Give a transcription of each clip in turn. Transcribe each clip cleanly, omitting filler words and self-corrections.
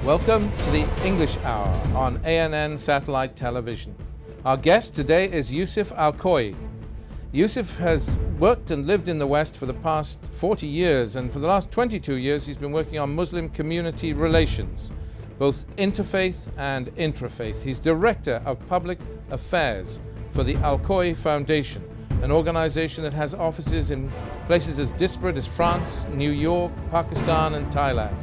Welcome to the English Hour on ANN Satellite Television. Our guest today is Yousif Al-Khoei. Yousif has worked and lived in the West for the past 40 years, and for the last 22 years he's been working on Muslim community relations, both interfaith and intrafaith. He's Director of Public Affairs for the Al-Khoei Foundation, an organization that has offices in places as disparate as France, New York, Pakistan and Thailand.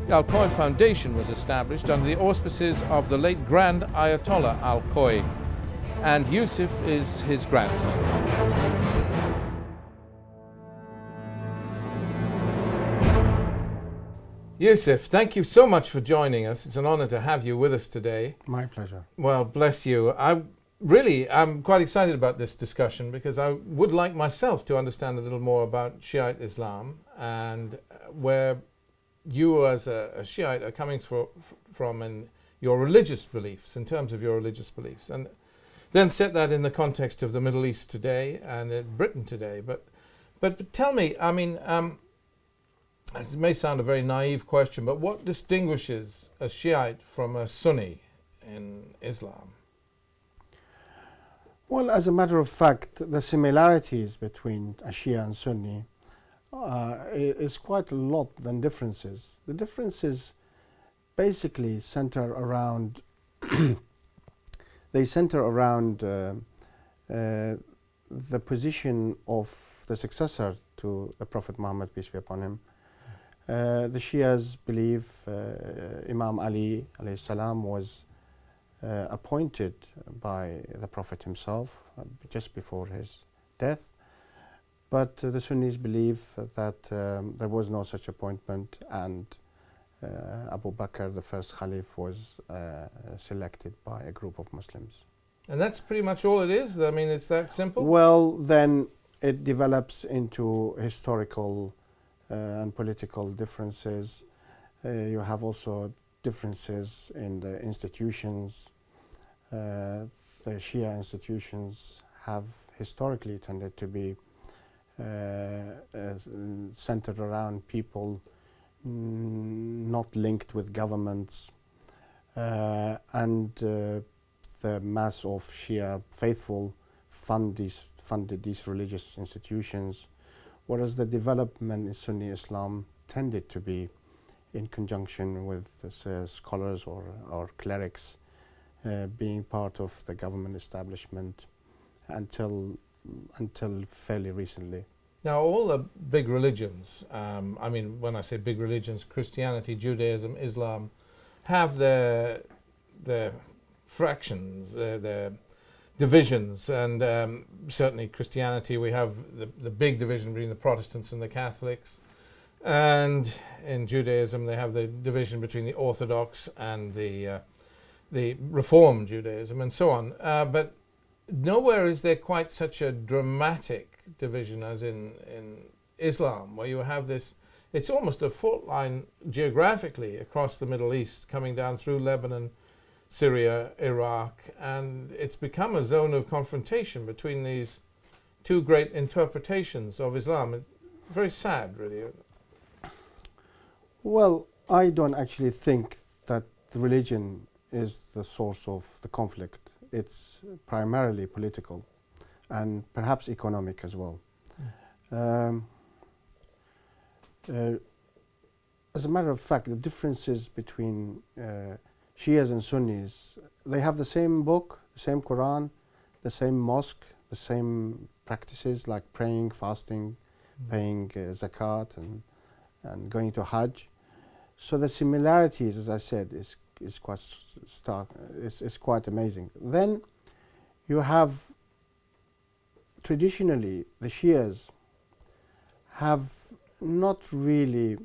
The Al-Khoei Foundation was established under the auspices of the late Grand Ayatollah Al-Khoei, and Yousif is his grandson. Yousif, thank you so much for joining us. It's an honor to have you with us today. My pleasure. Well, bless you. I'm quite excited about this discussion because I would like myself to understand a little more about Shiite Islam and where you as a Shiite are coming from in your religious beliefs, in terms of your religious beliefs, and then set that in the context of the Middle East today and in Britain today. But tell me, I mean, it may sound a very naive question, but what distinguishes a Shiite from a Sunni in Islam? Well, as a matter of fact, the similarities between a Shia and Sunni is quite a lot than differences. The differences basically center around the position of the successor to the Prophet Muhammad, peace be upon him. The Shias believe Imam Ali alayhi salam was appointed by the Prophet himself just before his death. But the Sunnis believe that there was no such appointment, and Abu Bakr, the first Caliph, was selected by a group of Muslims. And that's pretty much all it is? I mean, it's that simple? Well, then it develops into historical and political differences. You have also differences in the institutions. The Shia institutions have historically tended to be centered around people not linked with governments, and the mass of Shia faithful funded these religious institutions, whereas the development in Sunni Islam tended to be in conjunction with scholars or clerics being part of the government establishment until fairly recently. Now, all the big religions, I mean, when I say big religions, Christianity, Judaism, Islam, have their fractions, their divisions, and certainly Christianity, we have the big division between the Protestants and the Catholics, and in Judaism they have the division between the Orthodox and the Reformed Judaism, and so on. But nowhere is there quite such a dramatic division as in Islam, where you have this, it's almost a fault line geographically across the Middle East, coming down through Lebanon, Syria, Iraq, and it's become a zone of confrontation between these two great interpretations of Islam. It's very sad, really. Well, I don't actually think that the religion is the source of the conflict. It's primarily political and perhaps economic as well. As a matter of fact, the differences between Shias and Sunnis, they have the same book, the same Quran, the same mosque, the same practices like praying, fasting, paying zakat and going to Hajj. So the similarities, as I said, is quite stark. It's quite amazing. Then you have traditionally the Shias have not really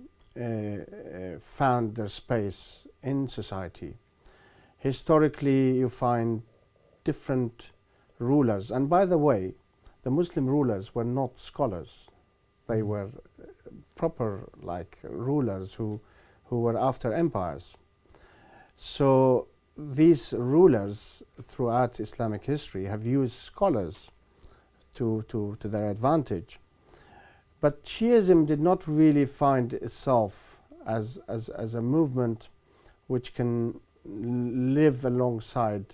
found their space in society. Historically, you find different rulers, and by the way, the Muslim rulers were not scholars. They were proper rulers who were after empires. So these rulers throughout Islamic history have used scholars to their advantage. But Shiism did not really find itself as a movement which can live alongside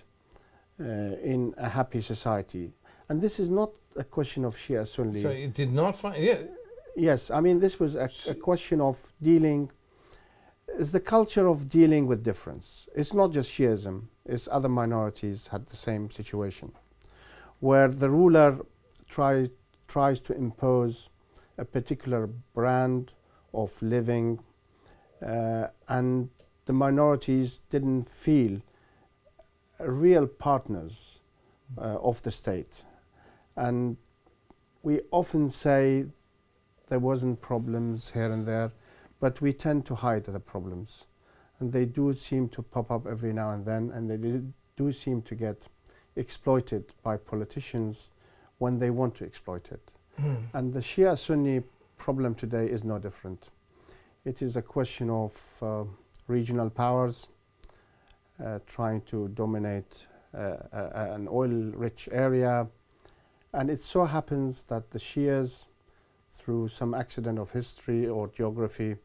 in a happy society. And this is not a question of Shia Sunni. So you did not find, yeah. Yes, I mean, this was a question of dealing, it's the culture of dealing with difference. It's not just Shiism, it's other minorities had the same situation, where the ruler tries to impose a particular brand of living, and the minorities didn't feel real partners of the state. And we often say there wasn't problems here and there, but we tend to hide the problems. And they do seem to pop up every now and then, and they do seem to get exploited by politicians when they want to exploit it. And the Shia-Sunni problem today is no different. It is a question of regional powers trying to dominate an oil-rich area. And it so happens that the Shias, through some accident of history or geography,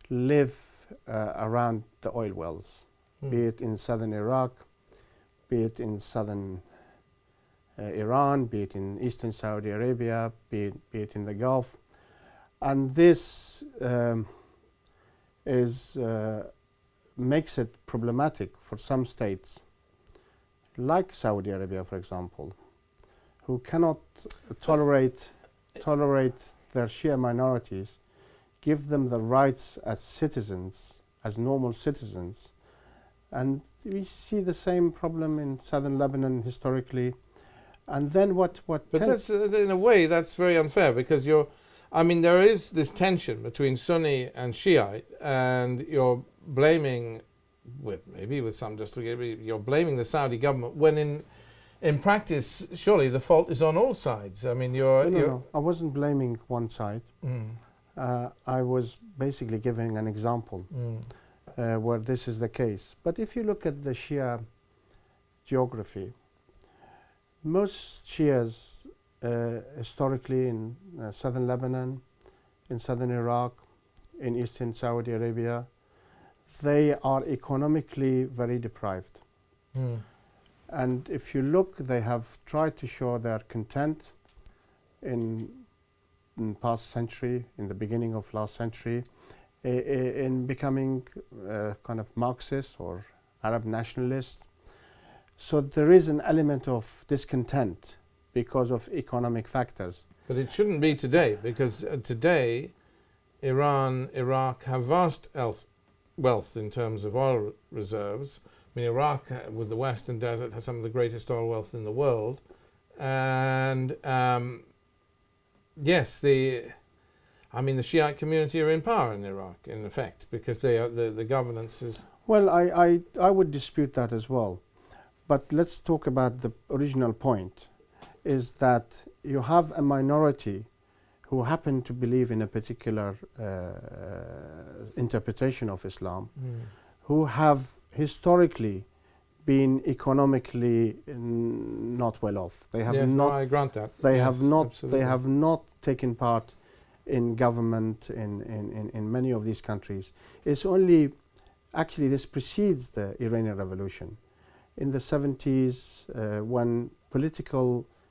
live around the oil wells, be it in southern Iraq, be it in southern Iran, be it in eastern Saudi Arabia, be it in the Gulf. And this makes it problematic for some states, like Saudi Arabia, for example, who cannot tolerate their Shia minorities, give them the rights as citizens, as normal citizens. And we see the same problem in southern Lebanon historically. And then what But that's, in a way, that's very unfair, because there is this tension between Sunni and Shiite, and you're blaming, maybe with some justification, you're blaming the Saudi government, when in practice, surely the fault is on all sides. I mean, No, I wasn't blaming one side. I was basically giving an example where this is the case. But if you look at the Shia geography, most Shias historically in southern Lebanon, in southern Iraq, in eastern Saudi Arabia, they are economically very deprived. And if you look, they have tried to show their content in past century, in the beginning of last century, in becoming kind of Marxist or Arab nationalists. So there is an element of discontent because of economic factors. But it shouldn't be today, because today Iran, Iraq have vast wealth in terms of oil reserves. I mean, Iraq, with the Western Desert, has some of the greatest oil wealth in the world. And yes, the Shiite community are in power in Iraq, in effect, because they are, the governance is... Well, I would dispute that as well. But let's talk about the original point, is that you have a minority who happen to believe in a particular interpretation of Islam, who have historically been economically not well off. They have not. I grant that. They yes, have not. absolutely. They have not taken part in government in many of these countries. It's only actually this precedes the Iranian Revolution. In the 70s, when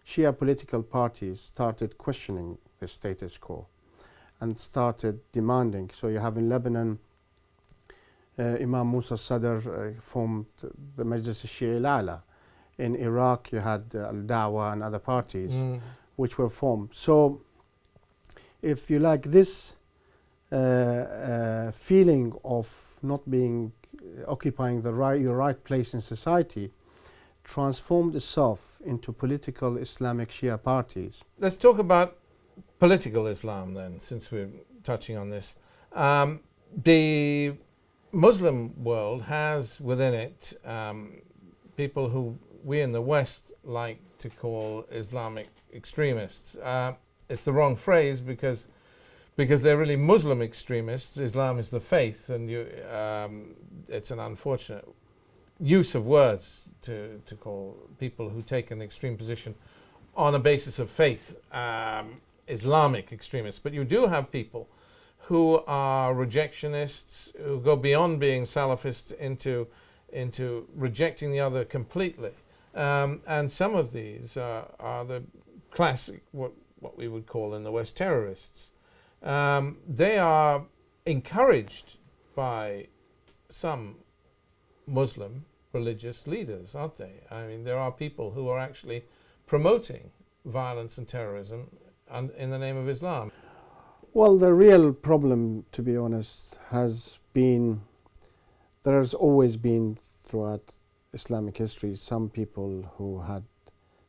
Shia political parties started questioning the status quo and started demanding. So you have in Lebanon, Imam Musa Sadr formed the Majlis al-Shia al-A'la. In Iraq, you had Al-Da'wa and other parties which were formed. So if you like, this feeling of not being occupying your right place in society transformed itself into political Islamic Shia parties. Let's talk about political Islam then, since we're touching on this. The Muslim world has within it people who we in the West like to call Islamic extremists. It's the wrong phrase because they're really Muslim extremists. Islam is the faith, and it's an unfortunate use of words to call people who take an extreme position on a basis of faith Islamic extremists. But you do have people who are rejectionists, who go beyond being Salafists into rejecting the other completely. And some of these are the classic, what we would call in the West, terrorists. They are encouraged by some Muslim religious leaders, aren't they? I mean, there are people who are actually promoting violence and terrorism in the name of Islam. Well, the real problem, to be honest, has been, there has always been throughout Islamic history some people who had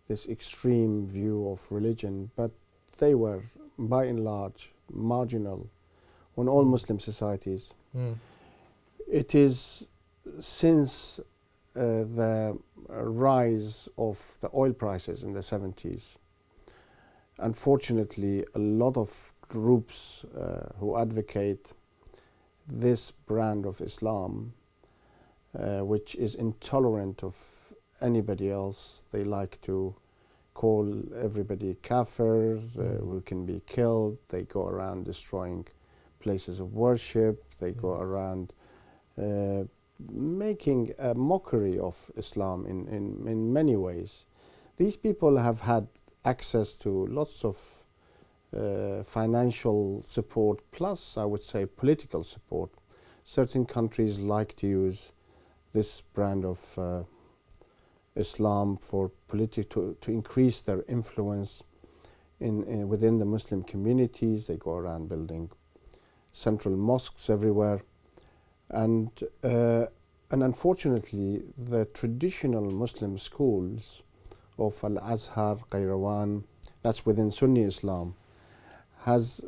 this extreme view of religion, but they were by and large marginal in all Muslim societies. It is since the rise of the oil prices in the 70s, unfortunately, a lot of groups who advocate this brand of Islam, which is intolerant of anybody else. They like to call everybody kafir, who can be killed. They go around destroying places of worship. They go around making a mockery of Islam in many ways. These people have had access to lots of financial support, plus I would say political support. Certain countries like to use this brand of Islam for to increase their influence within the Muslim communities. They go around building central mosques everywhere, and unfortunately the traditional Muslim schools of Al-Azhar, Qayrawan, that's within Sunni Islam, has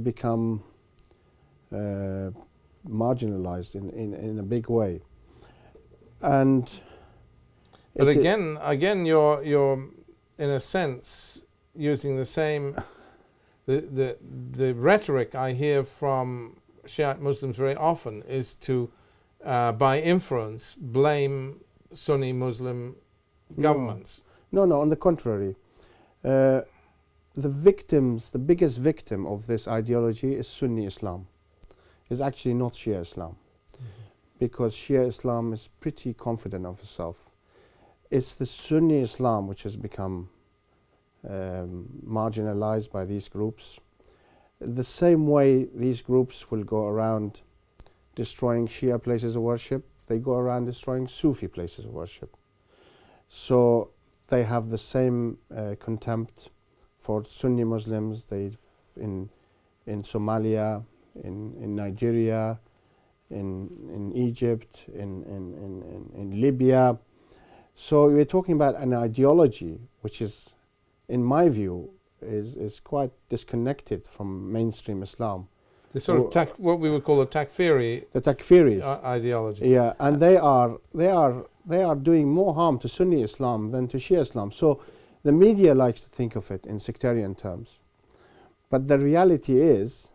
become marginalized in a big way. And but again, you're in a sense using the same the rhetoric I hear from Shiite Muslims very often is to by inference blame Sunni Muslim governments. No, on the contrary. The biggest victim of this ideology is Sunni Islam. Is actually not Shia Islam, because Shia Islam is pretty confident of itself. It's the Sunni Islam which has become marginalized by these groups. The same way these groups will go around destroying Shia places of worship, they go around destroying Sufi places of worship. So they have the same contempt for Sunni Muslims. They in Somalia, in Nigeria, in Egypt, in Libya. So we're talking about an ideology which is, in my view, is quite disconnected from mainstream Islam. The sort of what we would call the Takfiris ideology. Yeah, and they are doing more harm to Sunni Islam than to Shia Islam. So the media likes to think of it in sectarian terms, but the reality is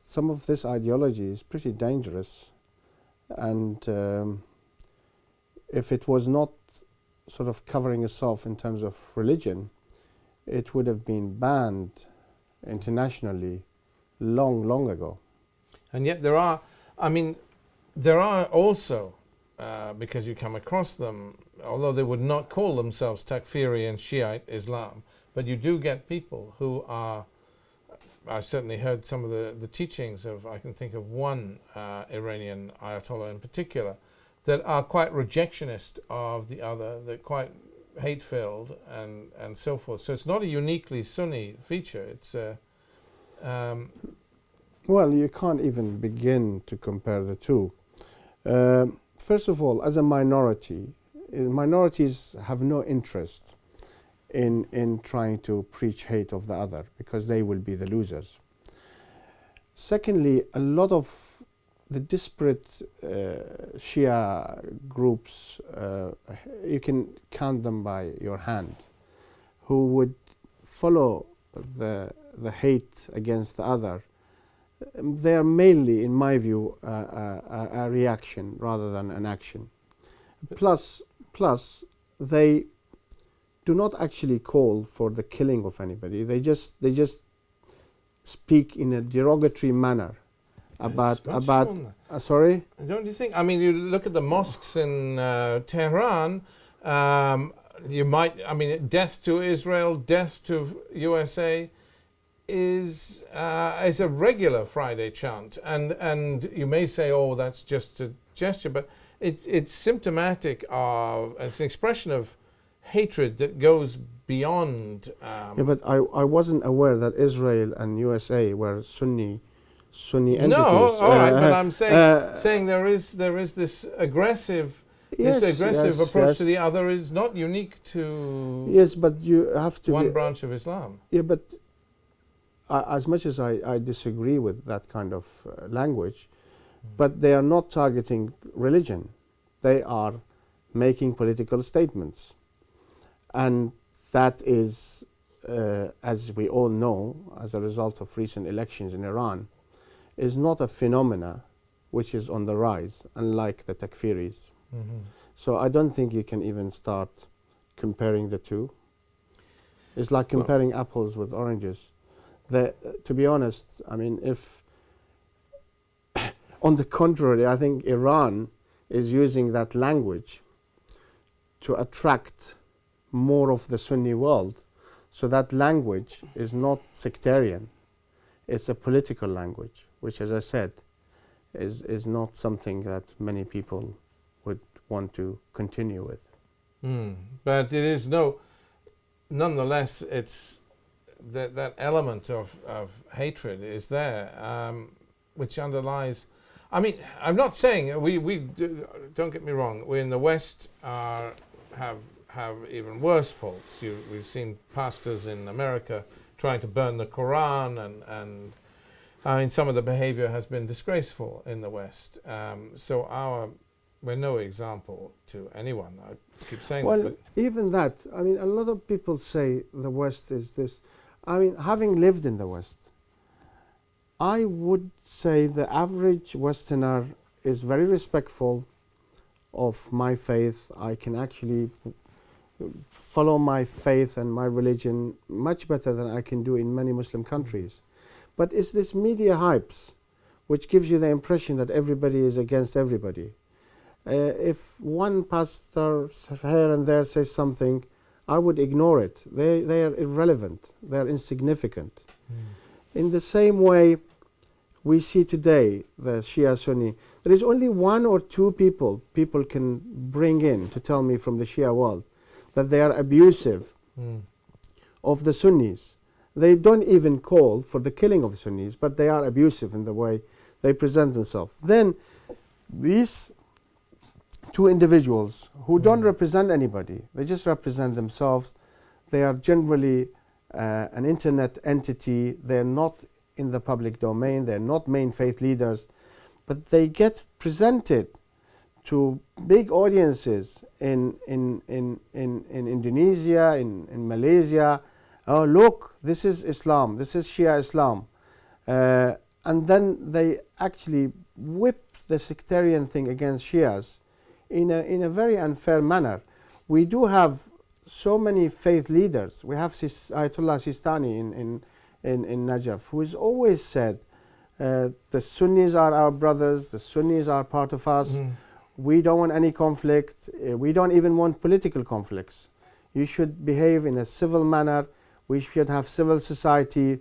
some of this ideology is pretty dangerous, and if it was not sort of covering itself in terms of religion, it would have been banned internationally long ago. And yet there are also, because you come across them, although they would not call themselves Takfiri and Shiite Islam, but you do get people who are, I've certainly heard some of the teachings of, I can think of one Iranian Ayatollah in particular, that are quite rejectionist of the other, that quite hate-filled and so forth. So it's not a uniquely Sunni feature. It's well, you can't even begin to compare the two. First of all, as a minority, minorities have no interest in trying to preach hate of the other, because they will be the losers. Secondly, a lot of the disparate Shia groups, you can count them by your hand, who would follow the hate against the other. They are mainly, in my view, a reaction rather than an action. Plus, they do not actually call for the killing of anybody. They just speak in a derogatory manner about sorry. Don't you think? I mean, you look at the mosques in Tehran. You might. I mean, death to Israel, death to USA is a regular Friday chant, and you may say, oh, that's just a gesture, but it's symptomatic of, it's an expression of hatred that goes beyond. Yeah, but I wasn't aware that Israel and USA were Sunni entities. No, all right, but I'm saying there is this aggressive. Yes, this aggressive yes, approach yes. to the other is not unique to Yes, but you have to one branch of Islam. Yeah, but as much as I disagree with that kind of language, but they are not targeting religion. They are making political statements. And that is, as we all know, as a result of recent elections in Iran, is not a phenomena which is on the rise, unlike the Takfiris. Mm-hmm. So I don't think you can even start comparing the two. It's like comparing apples with oranges. To be honest, I mean, if on the contrary, I think Iran is using that language to attract more of the Sunni world. So that language is not sectarian. It's a political language, which, as I said, is not something that many people would want to continue with. But it is nonetheless, it's that element of hatred is there, which underlies. I mean, I'm not saying we don't get me wrong. We in the West have even worse faults. We've seen pastors in America trying to burn the Quran, and I mean, some of the behavior has been disgraceful in the West. So we're no example to anyone. I keep saying that. Well, even that, I mean, a lot of people say the West is this. I mean, having lived in the West, I would say the average Westerner is very respectful of my faith. I can actually follow my faith and my religion much better than I can do in many Muslim countries. But it's this media hypes which gives you the impression that everybody is against everybody. If one pastor here and there says something, I would ignore it. They are irrelevant. They are insignificant. In the same way, we see today the Shia Sunni. There is only one or two people can bring in to tell me from the Shia world that they are abusive of the Sunnis. They don't even call for the killing of the Sunnis, but they are abusive in the way they present themselves. Then these two individuals who don't represent anybody, they just represent themselves. They are generally an internet entity. They're not in the public domain. They're not main faith leaders, but they get presented to big audiences in Indonesia, in Malaysia. Oh, look, this is Islam. This is Shia Islam. And then they actually whip the sectarian thing against Shias in a very unfair manner. We do have so many faith leaders. We have Ayatollah Sistani in Najaf, who has always said, the Sunnis are our brothers, the Sunnis are part of us. We don't want any conflict. We don't even want political conflicts. You should behave in a civil manner. We should have civil society.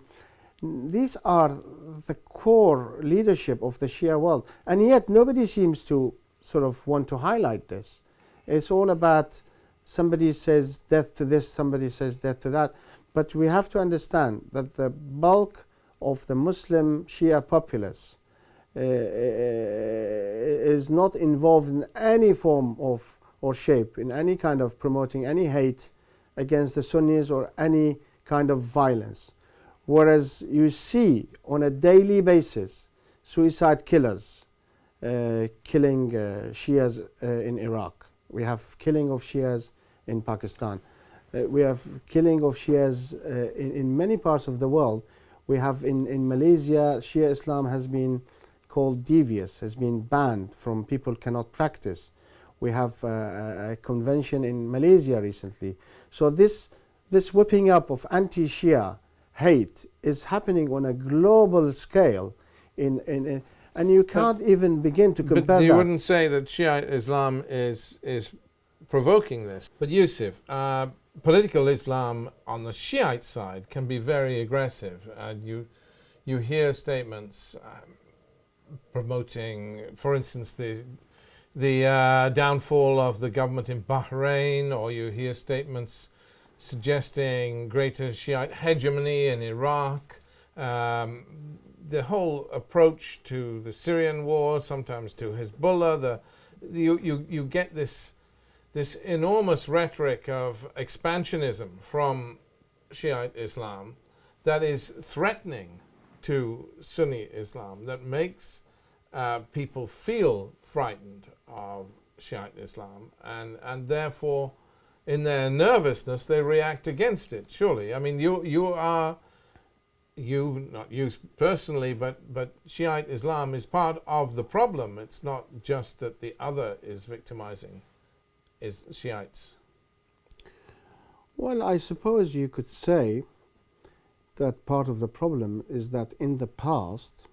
These are the core leadership of the Shia world. And yet nobody seems to sort of want to highlight this. It's all about somebody says death to this, somebody says death to that. But we have to understand that the bulk of the Muslim Shia populace is not involved in any form of or shape, in any kind of promoting any hate against the Sunnis or any kind of violence. Whereas you see on a daily basis suicide killers killing Shias in Iraq. We have killing of Shias in Pakistan. We have killing of Shias in many parts of the world. We have in Malaysia, Shia Islam has been called devious, has been banned from people cannot practice. We have a convention in Malaysia recently. So this whipping up of anti-Shia hate is happening on a global scale, and you can't even begin to compare but you that. wouldn't say that Shiite Islam is provoking this. But Yusuf, political Islam on the Shiite side can be very aggressive. You hear statements promoting, for instance, the downfall of the government in Bahrain, or you hear statements suggesting greater Shiite hegemony in Iraq. The whole approach to the Syrian war, sometimes to Hezbollah, you get this enormous rhetoric of expansionism from Shiite Islam that is threatening to Sunni Islam, that makes people feel frightened of Shiite Islam, and therefore in their nervousness they react against it, surely. I mean, not you personally, but Shiite Islam is part of the problem. It's not just that the other is victimizing is Shiites. Well, I suppose you could say that part of the problem is that in the past,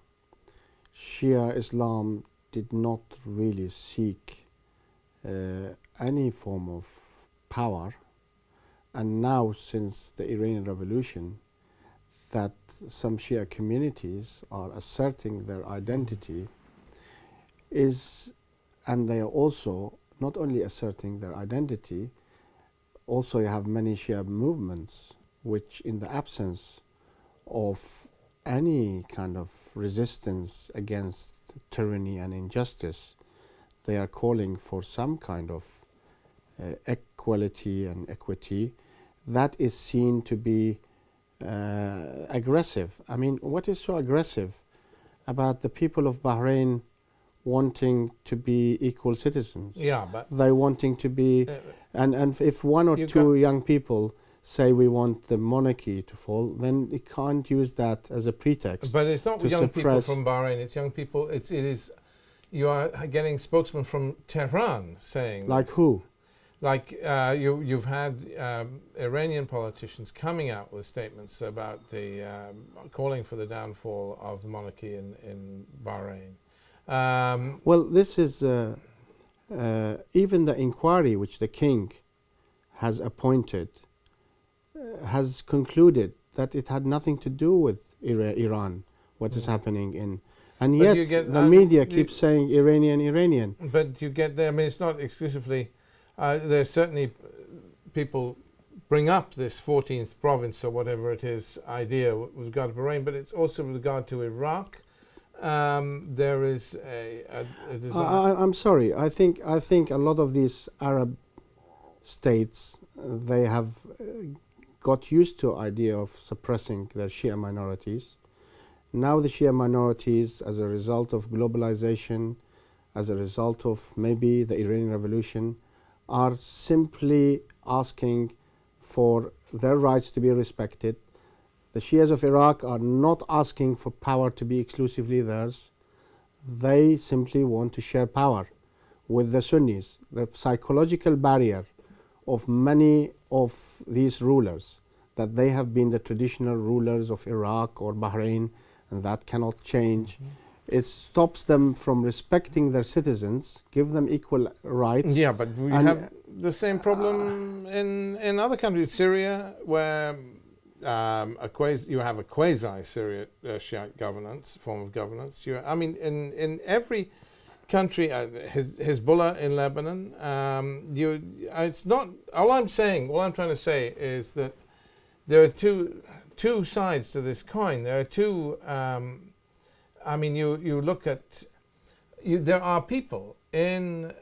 Shia Islam did not really seek any form of power, and now since the Iranian Revolution, that some Shia communities are asserting their identity and they are also not only asserting their identity, also you have many Shia movements which, in the absence of any kind of resistance against tyranny and injustice, they are calling for some kind of equality and equity that is seen to be aggressive. I mean, what is so aggressive about the people of Bahrain wanting to be equal citizens? Yeah, but they wanting to be, and if one or two young people say we want the monarchy to fall, then you can't use that as a pretext. But it's not young people from Bahrain. It's young people. It is. You are getting spokesmen from Tehran saying. Like this. Who? Like you've had Iranian politicians coming out with statements about the calling for the downfall of the monarchy in Bahrain. Well, this is even the inquiry which the king has appointed has concluded that it had nothing to do with Iran, what is happening in, and but yet the media keeps saying Iranian. But you get there. I mean, it's not exclusively. There's certainly people bring up this 14th province or whatever it is idea with regard to Bahrain, but it's also with regard to Iraq. There is a desire. I'm sorry. I think a lot of these Arab states they have got used to idea of suppressing their Shia minorities. Now the Shia minorities, as a result of globalization, as a result of maybe the Iranian Revolution, are simply asking for their rights to be respected. The Shias of Iraq are not asking for power to be exclusively theirs. They simply want to share power with the Sunnis. The psychological barrier of many of these rulers, that they have been the traditional rulers of Iraq or Bahrain, and that cannot change. It stops them from respecting their citizens, give them equal rights. Yeah, but we have the same problem in other countries. Syria, where you have a quasi-Syria Shiite governance, form of governance. I mean, in every country, Hezbollah in Lebanon, it's not, all I'm trying to say is that there are two sides to this coin. There are two, I mean, you look at, there are people in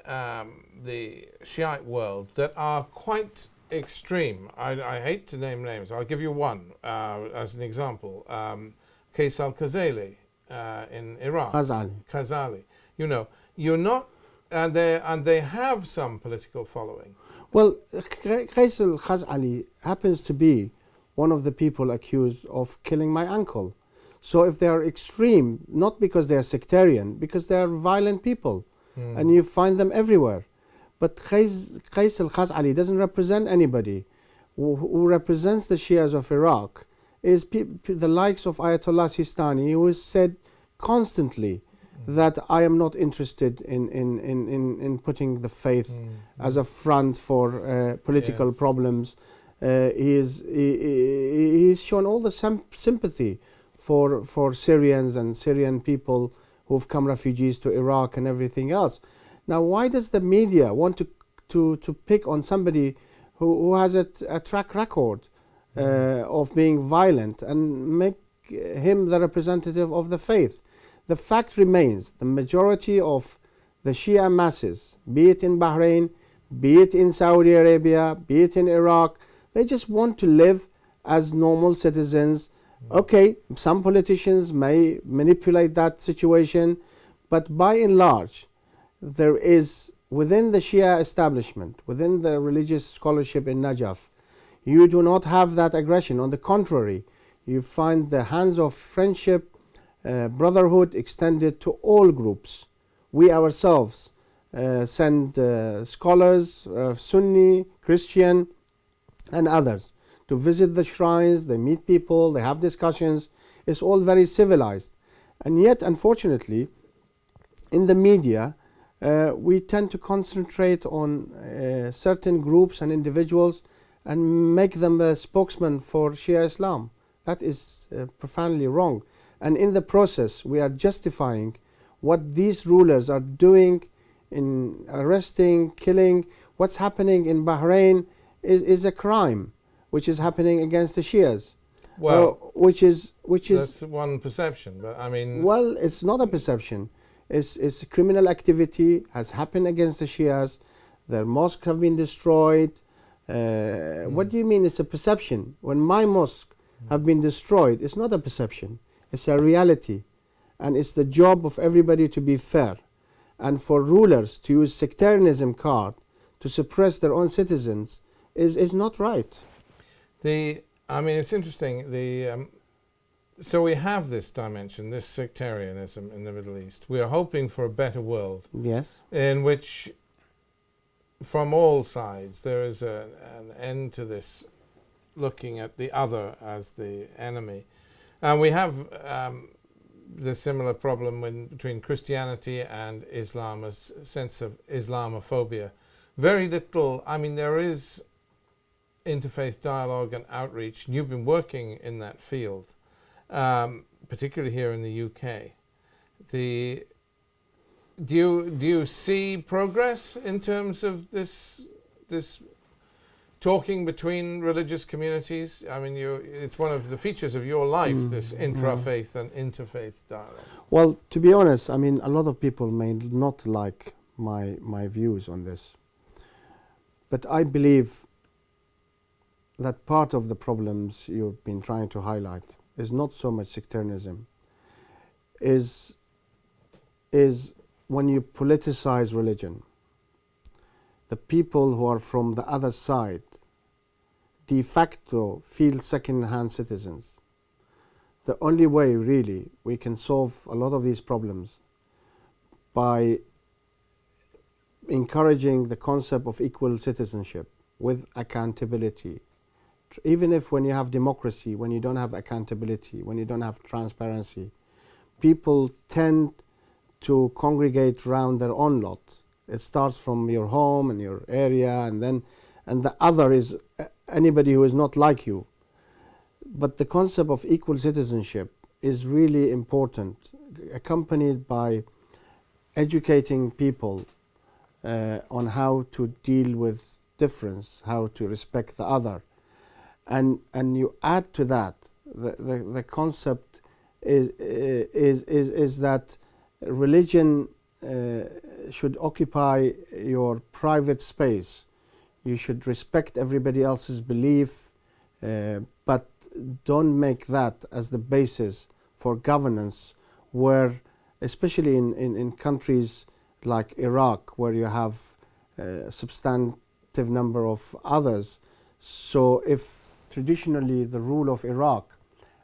the Shiite world that are quite extreme. I hate to name names. I'll give you one as an example. Qais al-Khazali in Iran. Khazali. You know, you're not, and they have some political following. Well, Qais al-Khazali happens to be one of the people accused of killing my uncle. So if they are extreme, not because they are sectarian, because they are violent people, and you find them everywhere. But Qais al-Khazali doesn't represent anybody. Who represents the Shias of Iraq is the likes of Ayatollah Sistani, who has said constantly that I am not interested in putting the faith as a front for political problems. He's shown all the sympathy for Syrians and Syrian people who've come refugees to Iraq and everything else. Now, why does the media want to pick on somebody who has a track record of being violent and make him the representative of the faith? The fact remains, the majority of the Shia masses, be it in Bahrain, be it in Saudi Arabia, be it in Iraq, they just want to live as normal citizens. Okay, some politicians may manipulate that situation, but by and large, there is, within the Shia establishment, within the religious scholarship in Najaf, you do not have that aggression. On the contrary, you find the hands of friendship, brotherhood extended to all groups. We ourselves send scholars, Sunni, Christian, and others to visit the shrines. They meet people, they have discussions. It's all very civilized. And yet, unfortunately, in the media, we tend to concentrate on certain groups and individuals and make them a spokesman for Shia Islam. That is profoundly wrong. And in the process, we are justifying what these rulers are doing in arresting, killing. What's happening in Bahrain is a crime, which is happening against the Shias. Well, which is that's one perception, but I mean, well, it's not a perception. It's criminal activity has happened against the Shias. Their mosques have been destroyed. What do you mean it's a perception? When my mosque have been destroyed, it's not a perception. It's a reality. And it's the job of everybody to be fair. And for rulers to use sectarianism card to suppress their own citizens is not right. I mean, it's interesting. So we have this dimension, this sectarianism in the Middle East. We are hoping for a better world. Yes. In which, from all sides, there is an end to this looking at the other as the enemy. And we have the similar problem between Christianity and Islam, a sense of Islamophobia. Very little, I mean, there is interfaith dialogue and outreach, and you've been working in that field, particularly here in the UK. Do you see progress in terms of this talking between religious communities? I mean, it's one of the features of your life, this intra-faith and interfaith dialogue. Well, to be honest, I mean, a lot of people may not like my views on this. But I believe that part of the problems you've been trying to highlight is not so much sectarianism, is when you politicize religion. The people who are from the other side de facto feel second-hand citizens. The only way really we can solve a lot of these problems by encouraging the concept of equal citizenship with accountability. Even if when you have democracy, when you don't have accountability, when you don't have transparency, people tend to congregate around their own lot. It starts from your home and your area, and the other is anybody who is not like you. But the concept of equal citizenship is really important, accompanied by educating people on how to deal with difference, how to respect the other. And you add to that the concept is that religion should occupy your private space. You should respect everybody else's belief, but don't make that as the basis for governance, where, especially in countries like Iraq, where you have a substantive number of others. So if traditionally the rule of Iraq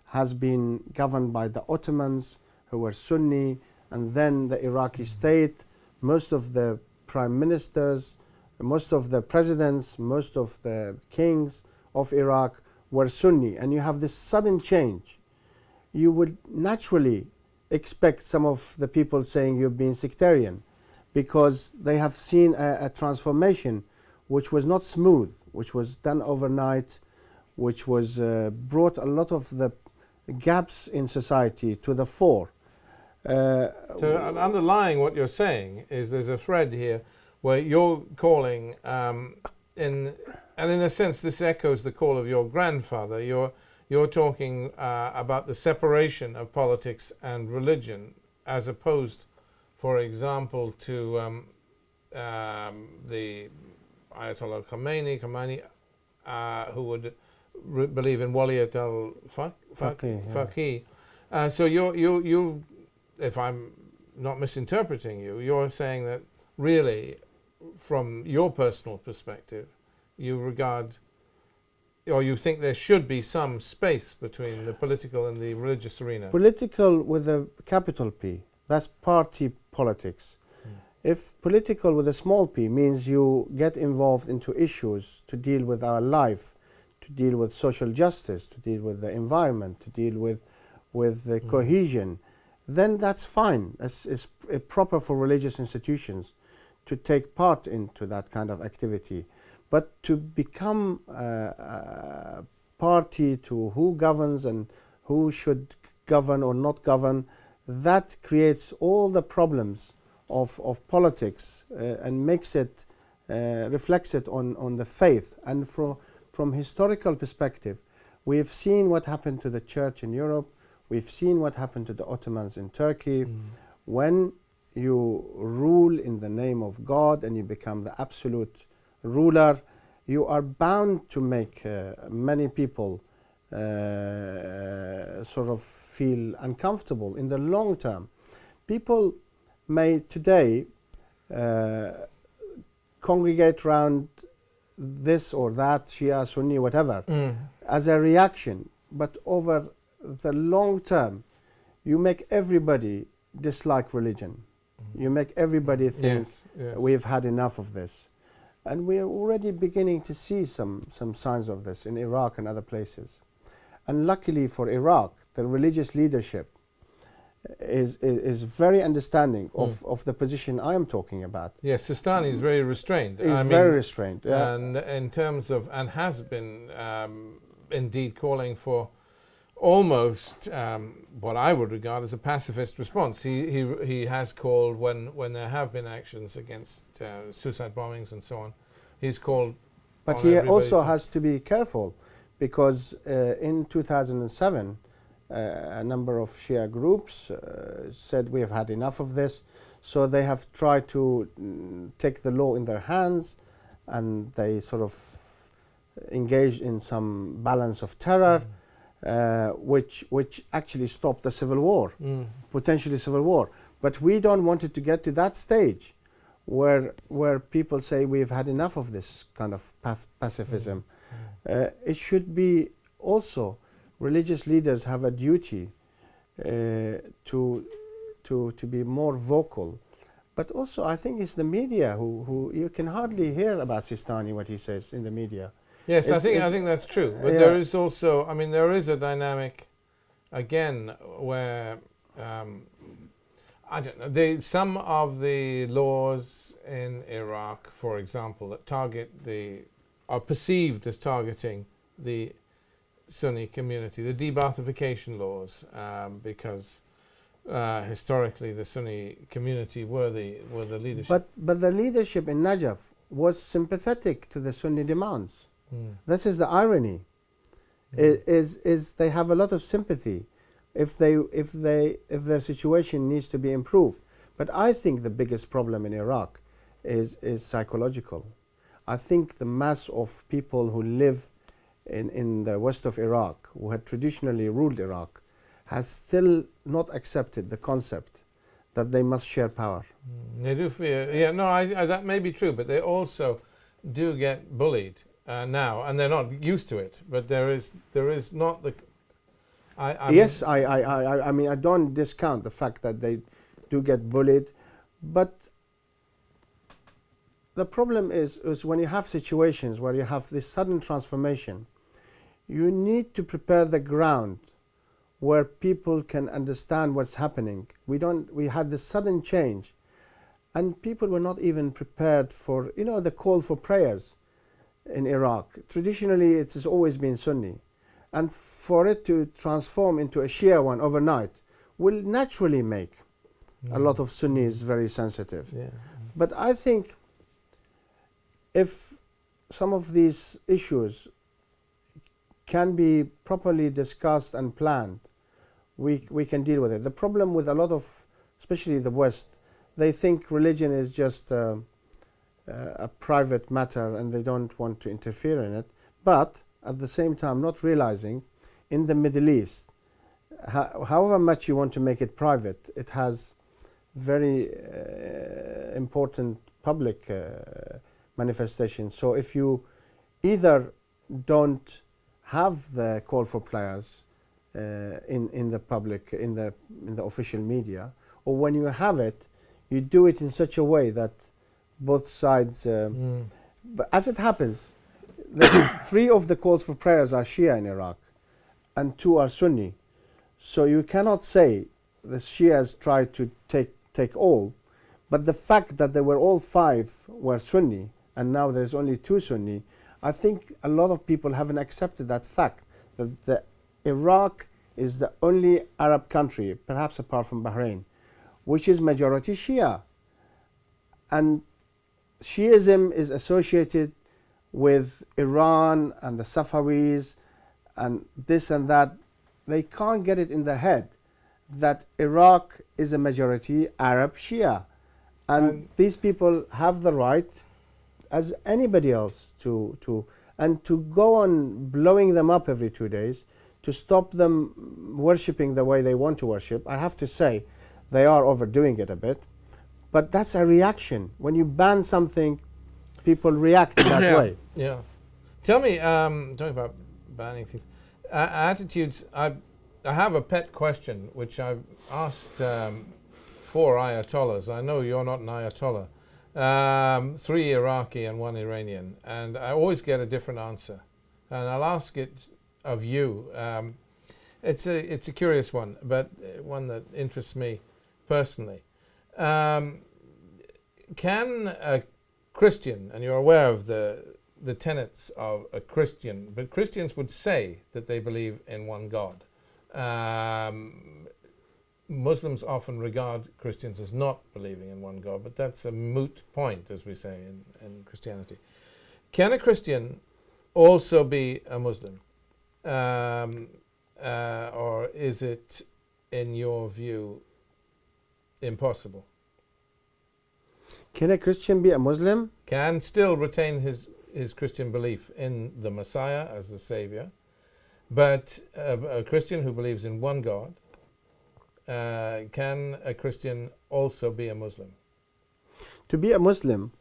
has been governed by the Ottomans, who were Sunni, and then the Iraqi state, most of the prime ministers, most of the presidents, most of the kings of Iraq were Sunni, and you have this sudden change, you would naturally expect some of the people saying you've been sectarian, because they have seen a transformation which was not smooth, which was done overnight, which was brought a lot of the gaps in society to the fore. So underlying what you're saying is there's a thread here where you're calling, in a sense this echoes the call of your grandfather. You're talking about the separation of politics and religion, as opposed, for example, to the Ayatollah Khomeini, who would believe in Waliyat al-Faqih. So you, if I'm not misinterpreting you, you're saying that really, from your personal perspective, you regard, or you think there should be some space between the political and the religious arena. Political with a capital P, that's party politics. If political with a small p means you get involved into issues to deal with our life, to deal with social justice, to deal with the environment, to deal with the cohesion, then that's fine. It's proper for religious institutions to take part into that kind of activity. But to become a party to who governs and who should govern or not govern, that creates all the problems of politics and makes it, reflects it on the faith. And from historical perspective, we've seen what happened to the church in Europe, we've seen what happened to the Ottomans in Turkey. When you rule in the name of God and you become the absolute ruler, you are bound to make many people sort of feel uncomfortable in the long term. People may today congregate around this or that, Shia, Sunni, whatever, as a reaction, but over the long term, you make everybody dislike religion. You make everybody think we've had enough of this. And we're already beginning to see some signs of this in Iraq and other places. And luckily for Iraq, the religious leadership is very understanding of the position I am talking about. Yes, Sistani is very restrained. Very restrained. Yeah. And in terms of, and has been indeed calling for almost what I would regard as a pacifist response. He has called, when there have been actions against suicide bombings and so on, he's called. But he also has to be careful, because in 2007, a number of Shia groups said we have had enough of this, so they have tried to take the law in their hands, and they sort of engaged in some balance of terror, which actually stopped the civil war, potentially civil war. But we don't want it to get to that stage where people say we've had enough of this kind of pacifism. It should be also, religious leaders have a duty to be more vocal. But also I think it's the media who you can hardly hear about Sistani, what he says in the media. Yes, I think that's true. But there is also, I mean, there is a dynamic, again, where, I don't know, some of the laws in Iraq, for example, that are perceived as targeting the Sunni community, the de-Baathification laws, because historically the Sunni community were the leadership. But the leadership in Najaf was sympathetic to the Sunni demands. This is the irony. Is they have a lot of sympathy if their situation needs to be improved. But I think the biggest problem in Iraq is psychological. I think the mass of people who live in the west of Iraq, who had traditionally ruled Iraq, has still not accepted the concept that they must share power. They do fear, that may be true, but they also do get bullied now, and they're not used to it. But there is not the. I mean, I don't discount the fact that they do get bullied, but the problem is when you have situations where you have this sudden transformation, you need to prepare the ground where people can understand what's happening. We had this sudden change, and people were not even prepared for, the call for prayers in Iraq. Traditionally, it has always been Sunni, and for it to transform into a Shia one overnight will naturally make a lot of Sunnis very sensitive. Yeah. But I think if some of these issues can be properly discussed and planned, we can deal with it. The problem with a lot of, especially the West, they think religion is just a private matter and they don't want to interfere in it. But at the same time, not realizing in the Middle East, however much you want to make it private, it has very important public manifestations. So if you either don't have the call for prayers in the public, in the official media, or when you have it, you do it in such a way that both sides. But as it happens, the 3 of the calls for prayers are Shia in Iraq, and 2 are Sunni. So you cannot say the Shias tried to take all, but the fact that they were all 5 were Sunni, and now there's only 2 Sunni, I think a lot of people haven't accepted that fact, that Iraq is the only Arab country, perhaps apart from Bahrain, which is majority Shia. And Shiism is associated with Iran and the Safavis and this and that. They can't get it in their head that Iraq is a majority Arab Shia. And these people have the right, as anybody else, to go on blowing them up every 2 days, to stop them worshipping the way they want to worship. I have to say, they are overdoing it a bit. But that's a reaction. When you ban something, people react in that way. Yeah. Tell me, talking about banning things, attitudes, I have a pet question, which I've asked 4 Ayatollahs. I know you're not an Ayatollah. 3 Iraqi and 1 Iranian. And I always get a different answer. And I'll ask it of you. It's a curious one, but one that interests me personally. Can a Christian, and you're aware of the tenets of a Christian, but Christians would say that they believe in one God. Muslims often regard Christians as not believing in one God, but that's a moot point, as we say in Christianity. Can a Christian also be a Muslim? Or is it, in your view, impossible? Can a Christian be a Muslim? Can still retain his Christian belief in the Messiah as the Savior, but a Christian who believes in one God, can a Christian also be a Muslim? To be a Muslim,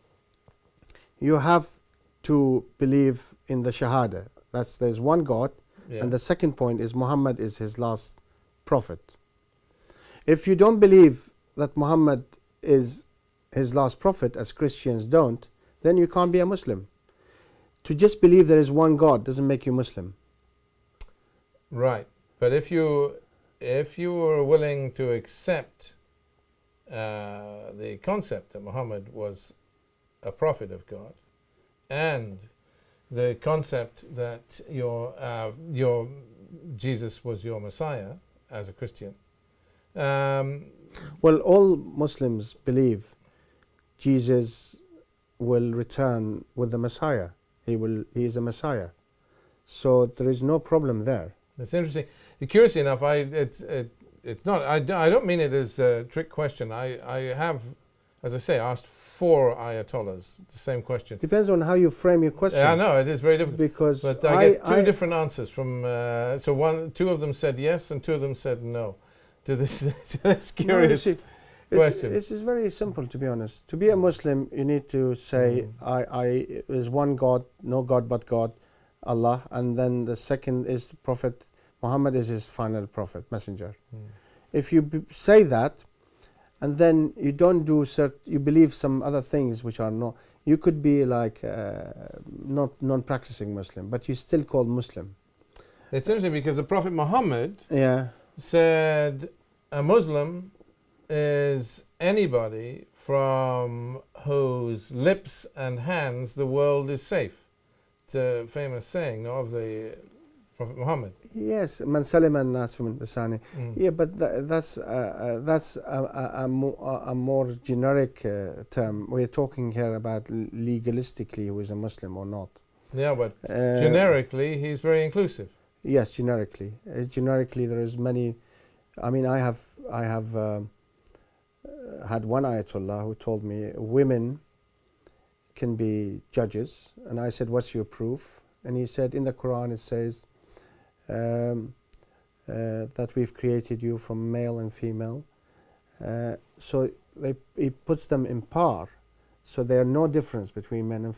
you have to believe in the Shahada. There's one God, and the second point is Muhammad is his last prophet. If you don't believe that Muhammad is his last prophet, as Christians don't, then you can't be a Muslim. To just believe there is one God doesn't make you Muslim. Right, but if you were willing to accept the concept that Muhammad was a prophet of God, and the concept that your Jesus was your Messiah as a Christian. Well, all Muslims believe Jesus will return with the Messiah. He is a Messiah. So there is no problem there. That's interesting. Curiously enough, it's not. I don't mean it as a trick question. I have, as I say, asked 4 Ayatollahs the same question. Depends on how you frame your question. Yeah, I know it is very difficult. Because but I get 2 different answers from. So 2 of them said yes, and 2 of them said no to this curious question. It's very simple, to be honest. To be a Muslim, you need to say, there's one God, no God but God, Allah, and then the second is Prophet Muhammad is his final prophet, messenger. If you say that, and then you don't do you believe some other things which are not, you could be like not non-practicing Muslim, but you still called Muslim. It's interesting because the Prophet Muhammad Yeah. said a Muslim is anybody from whose lips and hands the world is safe. It's a famous saying of the Prophet Muhammad. Yes, man salima an-nas min lisani. Yeah, but that's a more generic term. We're talking here about legalistically who is a Muslim or not. Yeah, but generically, he's very inclusive. Yes, generically. Generically, there is many. I mean, I have had one Ayatollah who told me women can be judges, and I said, "What's your proof?" And he said, "In the Quran it says that we've created you from male and female." So he puts them in par, so there's no difference between men and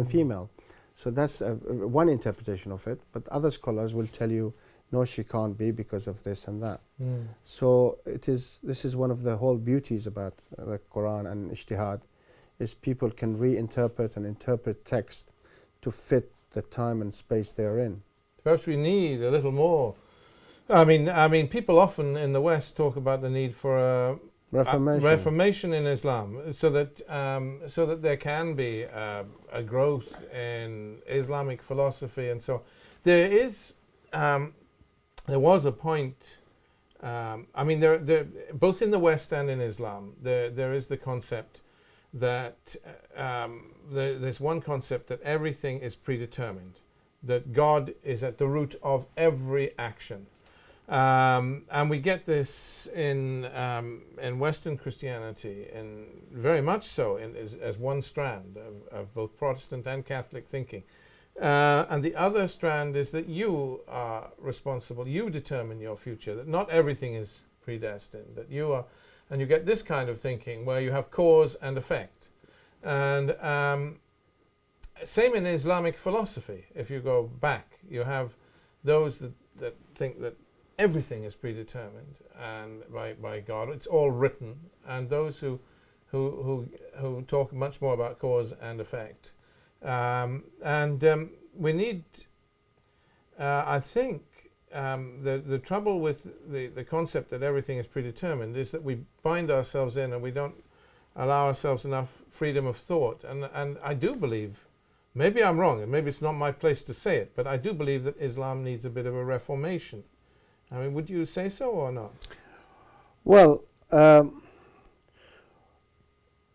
female. So that's one interpretation of it, but other scholars will tell you, no, she can't be because of this and that. So this is one of the whole beauties about the Quran and Ijtihad, is people can reinterpret and interpret text to fit the time and space they're in. Perhaps we need a little more. I mean, people often in the West talk about the need for a reformation in Islam, so that there can be a growth in Islamic philosophy, and so there was a point. I mean, there both in the West and in Islam, there is the concept that there's one concept that everything is predetermined, that God is at the root of every action. And we get this in Western Christianity, and very much so as one strand of both Protestant and Catholic thinking. And the other strand is that you are responsible, you determine your future, that not everything is predestined, that you are, and you get this kind of thinking where you have cause and effect. And same in Islamic philosophy. If you go back, you have those that think that everything is predetermined and by God. It's all written, and those who talk much more about cause and effect. We need. I think the trouble with the concept that everything is predetermined is that we bind ourselves in and we don't allow ourselves enough freedom of thought. And I do believe, maybe I'm wrong, and maybe it's not my place to say it, but I do believe that Islam needs a bit of a reformation. I mean, would you say so or not? Well,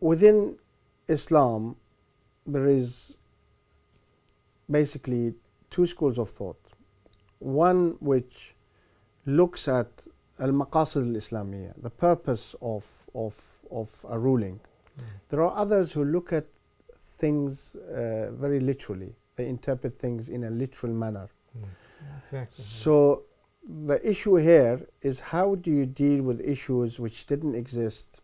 within Islam, there is basically two schools of thought. One which looks at al-maqasid al-Islamiyya, the purpose of a ruling. There are others who look at things very literally. They interpret things in a literal manner. Exactly. So the issue here is, how do you deal with issues which didn't exist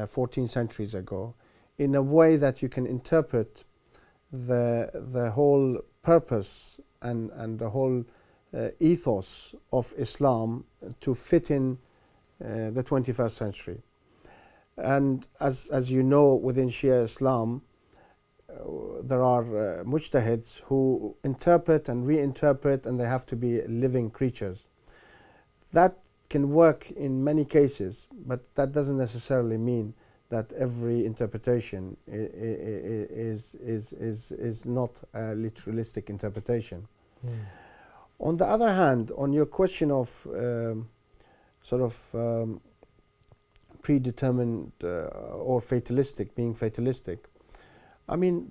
14 centuries ago in a way that you can interpret the whole purpose and the whole ethos of Islam to fit in the 21st century. And as you know, within Shia Islam, there are mujtahids who interpret and reinterpret, and they have to be living creatures. That can work in many cases, but that doesn't necessarily mean that every interpretation is not a literalistic interpretation. On the other hand, on your question of predetermined or fatalistic, being fatalistic, I mean,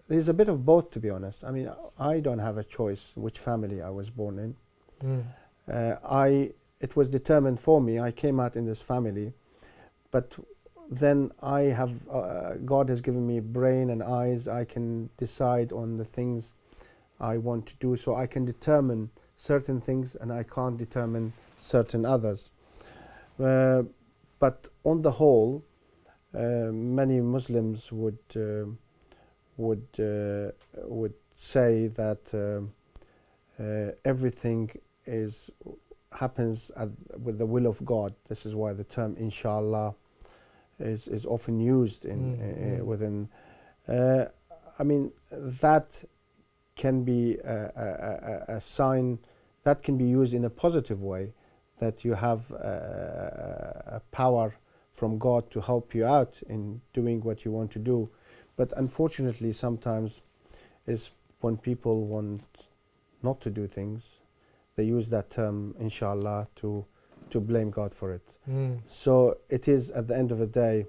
there's a bit of both, to be honest. I mean, I don't have a choice which family I was born in. It was determined for me. I came out in this family, but then God has given me brain and eyes. I can decide on the things I want to do, so I can determine certain things and I can't determine certain others. But on the whole, many Muslims would say that everything happens with the will of God. This is why the term inshallah is often used within. I mean, that can be a sign that can be used in a positive way, that you have a power from God to help you out in doing what you want to do. But unfortunately, sometimes is when people want not to do things, they use that term, inshallah, to blame God for it. So it is, at the end of the day,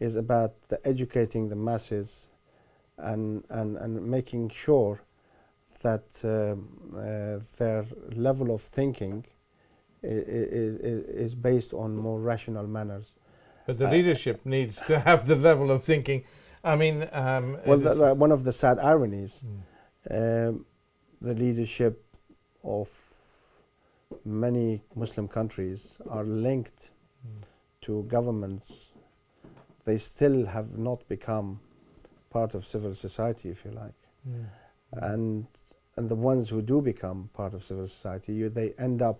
is about educating the masses and making sure that their level of thinking is based on more rational manners. But the leadership needs to have the level of thinking. I mean, well, one of the sad ironies, the leadership of many Muslim countries are linked to governments. They still have not become part of civil society, if you like. And the ones who do become part of civil society, they end up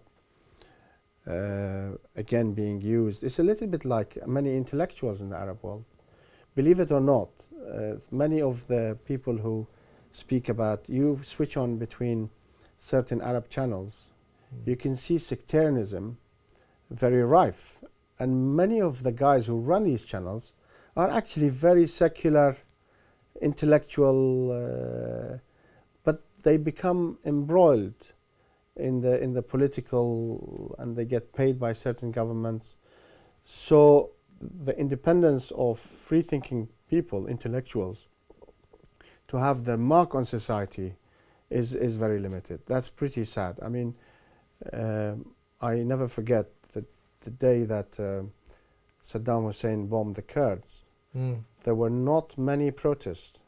again being used. It's a little bit like many intellectuals in the Arab world. Believe it or not, many of the people who speak about, you switch on between certain Arab channels, you can see sectarianism very rife. And many of the guys who run these channels are actually very secular, intellectual, but they become embroiled in the political, and they get paid by certain governments. So the independence of free-thinking people, intellectuals, to have their mark on society is very limited. That's pretty sad. I mean, I never forget the day that Saddam Hussein bombed the Kurds. There were not many protests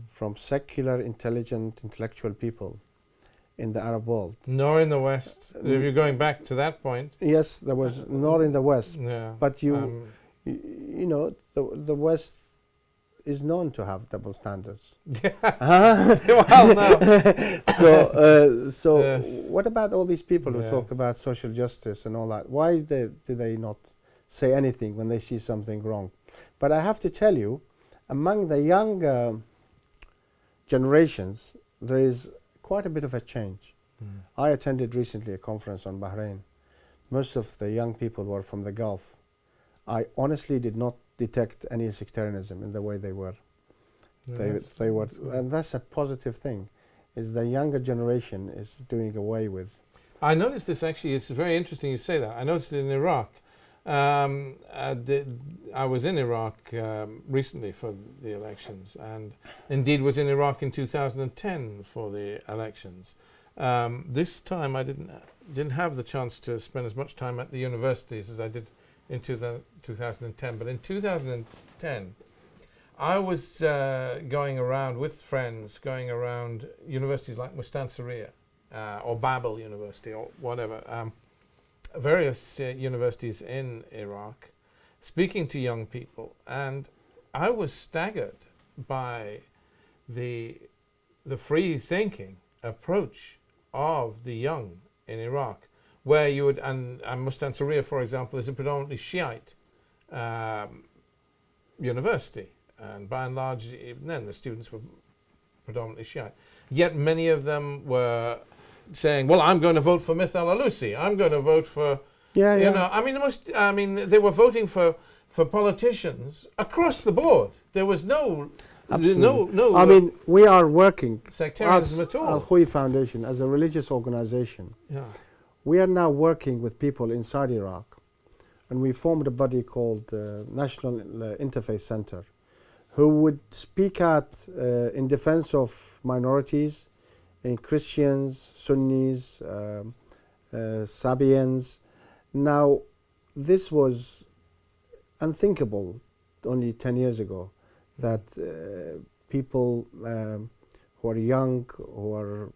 from secular, intelligent, intellectual people in the Arab world. Nor in the West. If you're going back to that point. Yes, there was nor in the West. Yeah. But you know, the West is known to have double standards. Well, no. So Yes. what about all these people who Yes. talk about social justice and all that? Why do they not say anything when they see something wrong? But I have to tell you, among the young generations, there is quite a bit of a change. I attended recently a conference on Bahrain. Most of the young people were from the Gulf. I honestly did not detect any sectarianism in the way they were. They were, and that's a positive thing, is the younger generation is doing away with. I noticed this actually, it's very interesting you say that. I noticed it in Iraq. I was in Iraq recently for the elections, and indeed was in Iraq in 2010 for the elections. This time I didn't have the chance to spend as much time at the universities as I did in 2010. But in 2010, I was going around with friends, going around universities like Mustansiriya or Babel University or whatever, various universities in Iraq, speaking to young people, and I was staggered by the free-thinking approach of the young in Iraq, where you would, and Mustansiriya, for example, is a predominantly Shiite university, and by and large, even then, the students were predominantly Shiite. Yet many of them were saying, "Well, I'm going to vote for Mithal Alusi. I'm going to vote for," you know. I mean, they were voting for politicians across the board. There was no. No. I mean, we are working sectarianism as at all. Al-Khoei Foundation, as a religious organization. Yeah. We are now working with people inside Iraq, and we formed a body called National Interfaith Center, who would speak out in defense of minorities, in Christians, Sunnis, Sabians. Now, this was unthinkable only 10 years ago, that people who are young, who are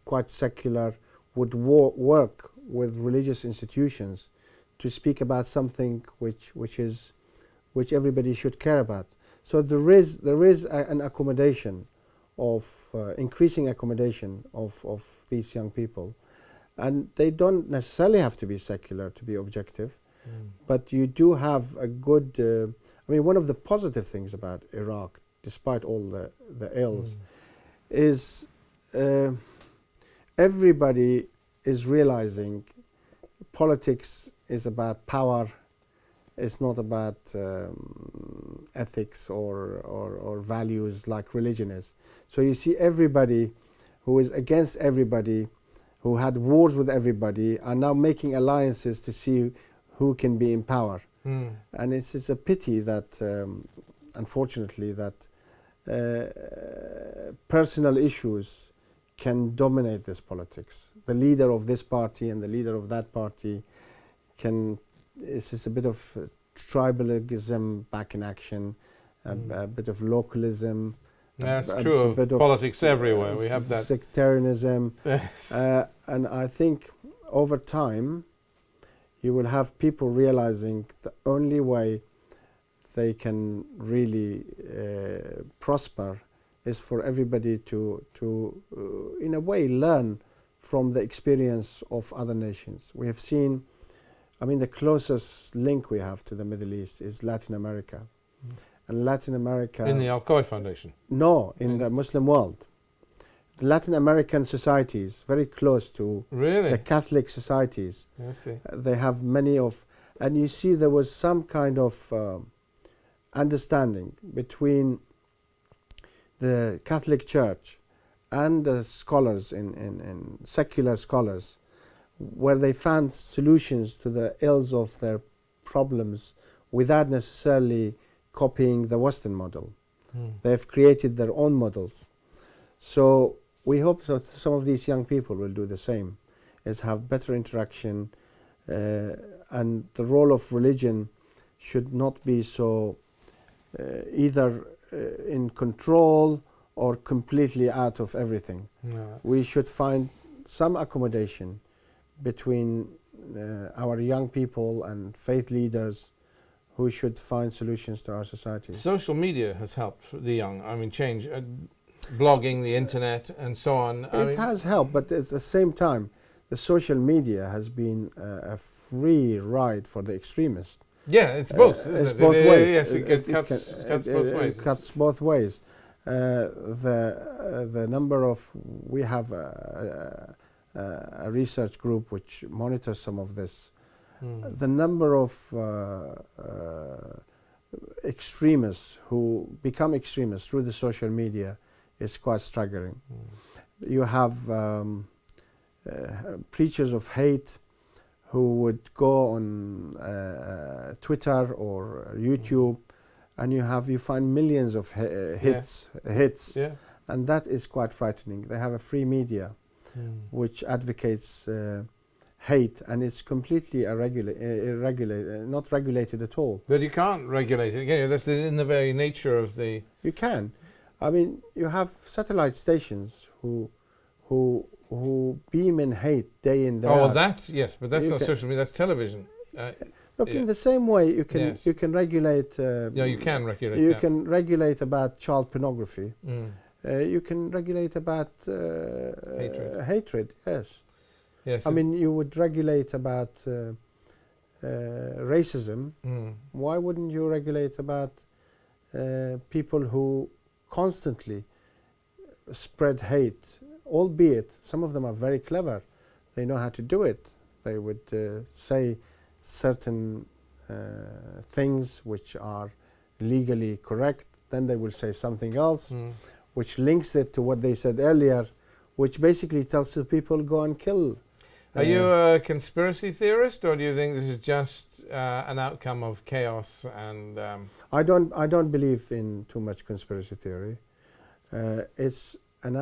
quite secular, would work with religious institutions to speak about something which everybody should care about. So there is an accommodation of increasing accommodation of these young people, and they don't necessarily have to be secular to be objective, but you do have a good. I mean, one of the positive things about Iraq, despite all the ills, is everybody is realizing politics is about power. It's not about ethics or values like religion is. So you see everybody who is against everybody, who had wars with everybody, are now making alliances to see who can be in power. And it's a pity that, unfortunately, that personal issues can dominate this politics. The leader of this party and the leader of that party can, it's just a bit of tribalism back in action, a bit of localism. That's true of politics everywhere. We have that. Sectarianism. Yes. And I think over time you will have people realizing the only way they can really prosper is for everybody to in a way, learn from the experience of other nations. We have seen, I mean, the closest link we have to the Middle East is Latin America. And Latin America... In the Al-Khoei Foundation? No, in the Muslim world. The Latin American societies, very close to the Catholic societies. I see. They have many of... And you see there was some kind of understanding between the Catholic Church and the scholars, in secular scholars, where they found solutions to the ills of their problems without necessarily copying the Western model. They've created their own models. So we hope that some of these young people will do the same, is have better interaction, and the role of religion should not be so either in control or completely out of everything. No. We should find some accommodation between our young people and faith leaders who should find solutions to our society. Social media has helped the young, I mean, change, blogging, the internet and so on. It has helped, but at the same time, the social media has been a free ride for the extremists. Yeah, it's both, isn't it's it? both ways. Yes, it cuts both ways. It cuts both ways. The number of, we have a research group which monitors some of this. The number of extremists who become extremists through the social media is quite staggering. You have preachers of hate who would go on Twitter or YouTube, and you find millions of hits, and that is quite frightening. They have a free media which advocates hate, and it's completely not regulated at all. But you can't regulate it, can you? That's in the very nature of the... You can. I mean, you have satellite stations who beam in hate day in, day out. Oh, that's, yes, but that's not social media, that's television. Look, in the same way, you can you can regulate... yeah, you can regulate You that. can regulate about child pornography. You can regulate about hatred, yes. Yes. I mean, you would regulate about racism. Why wouldn't you regulate about people who constantly spread hate, albeit some of them are very clever. They know how to do it. They would say certain things which are legally correct, then they will say something else which links it to what they said earlier, which basically tells the people go and kill. Are you a conspiracy theorist, or do you think this is just an outcome of chaos and... I don't believe in too much conspiracy theory. It's an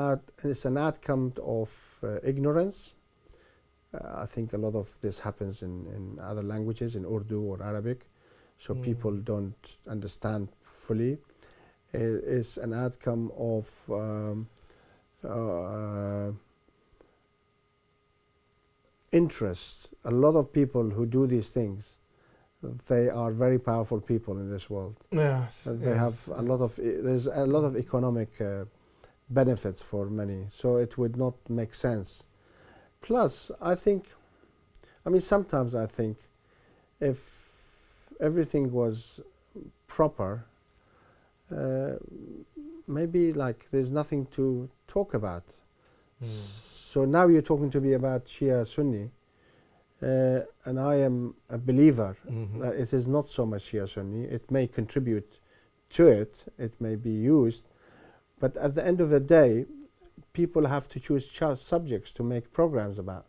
outcome of ignorance. I think a lot of this happens in other languages, in Urdu or Arabic, so people don't understand fully. It's an outcome of interest. A lot of people who do these things, they are very powerful people in this world. Yes, they have a lot of, there's a lot of economic benefits for many, so it would not make sense. Plus, I think, I mean, sometimes I think if everything was proper, maybe like there's nothing to talk about. So now you're talking to me about Shia Sunni, and I am a believer that it is not so much Shia Sunni. It may contribute to it, it may be used, but at the end of the day, people have to choose subjects to make programs about.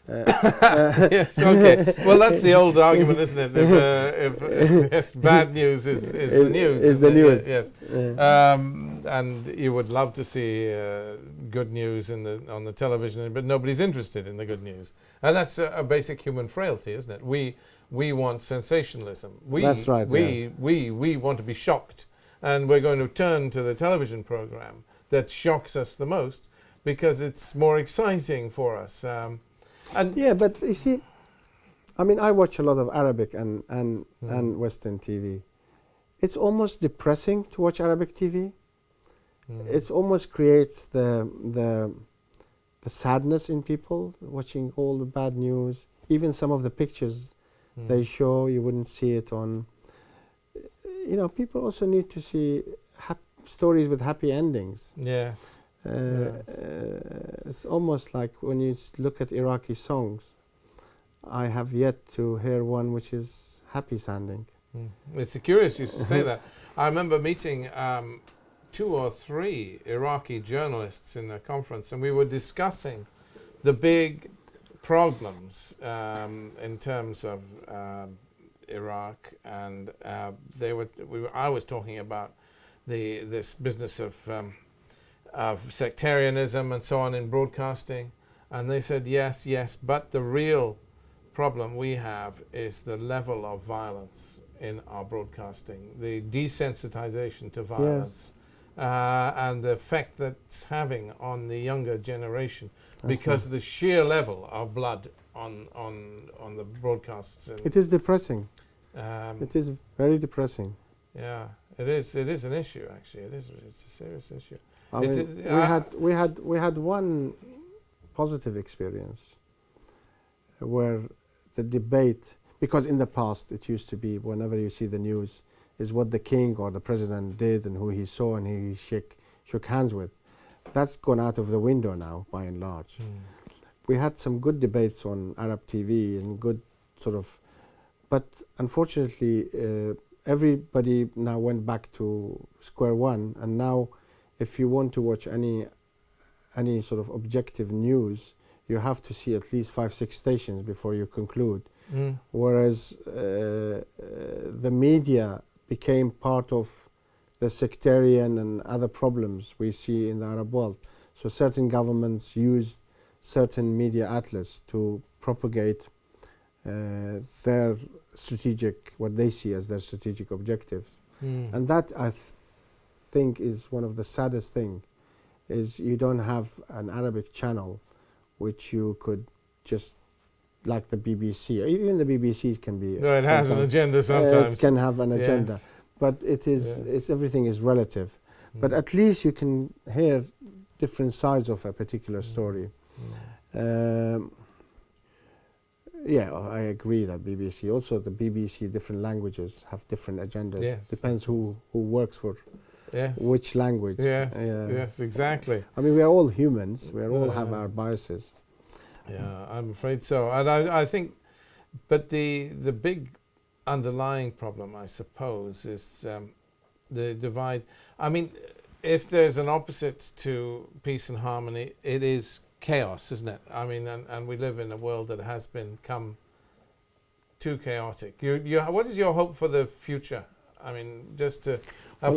Yes, okay. Well, that's the old argument, isn't it? If yes, bad news is the news. Is the news. Yes. And you would love to see good news on the television, but nobody's interested in the good news. And that's a basic human frailty, isn't it? We want sensationalism. That's right. We want to be shocked. And we're going to turn to the television program that shocks us the most because it's more exciting for us. Yeah, but you see, I mean, I watch a lot of Arabic and Western TV. It's almost depressing to watch Arabic TV. It almost creates the sadness in people watching all the bad news. Even some of the pictures they show, you wouldn't see it on. You know, people also need to see stories with happy endings. Yes. It's almost like when you look at Iraqi songs, I have yet to hear one which is happy sounding. It's curious you should say that. I remember meeting 2 or 3 Iraqi journalists in a conference, and we were discussing the big problems in terms of Iraq, and I was talking about this business of sectarianism and so on in broadcasting, and they said yes, but the real problem we have is the level of violence in our broadcasting, the desensitization to violence, and the effect that's having on the younger generation because of the sheer level of blood on the broadcasts. It is depressing. It is very depressing. Yeah, it is. It is an issue. Actually, it's a serious issue. I mean, we had one positive experience where the debate, because in the past it used to be whenever you see the news is what the king or the president did and who he saw and who he shook hands with. That's gone out of the window now by and large. We had some good debates on Arab TV and good sort of, but unfortunately everybody now went back to square one, and now if you want to watch any sort of objective news, you have to see at least 5-6 stations before you conclude. Whereas the media became part of the sectarian and other problems we see in the Arab world. So certain governments used certain media outlets to propagate their strategic, what they see as their strategic objectives. And that I think is one of the saddest thing, is you don't have an Arabic channel which you could just, like the BBC, even the BBC can be... No, it has an agenda sometimes. It can have an agenda, but it is, it's, everything is relative. But at least you can hear different sides of a particular story. Yeah, I agree that BBC, also the BBC, different languages have different agendas. Yes. Depends who works for which language. Yes, yes, exactly. I mean, we are all humans. We all have our biases. Yeah, I'm afraid so. And I think, but the big underlying problem, I suppose, is the divide. I mean, if there's an opposite to peace and harmony, it is chaos, isn't it? I mean, and we live in a world that has become too chaotic. What is your hope for the future? I mean, just a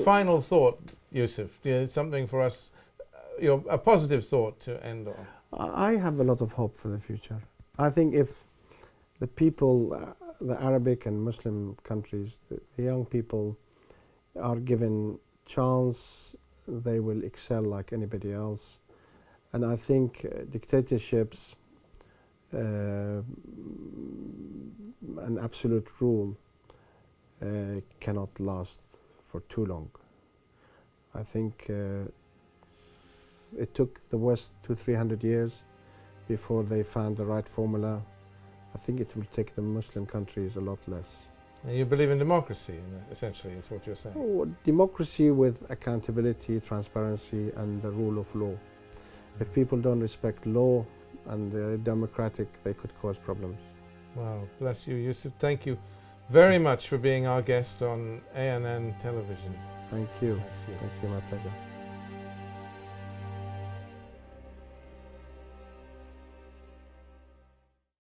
final thought, Yousif, something for us, a positive thought to end on. I have a lot of hope for the future. I think if the people, the Arabic and Muslim countries, the young people are given chance, they will excel like anybody else. And I think dictatorships and absolute rule cannot last for too long. I think it took the West 200-300 years before they found the right formula. I think it will take the Muslim countries a lot less. And you believe in democracy, essentially, is what you're saying? Democracy with accountability, transparency, and the rule of law. If people don't respect law and democratic, they could cause problems. Wow, bless you, Yousif. Thank you very much for being our guest on ANN television. Thank you. Bless you. Thank you, my pleasure.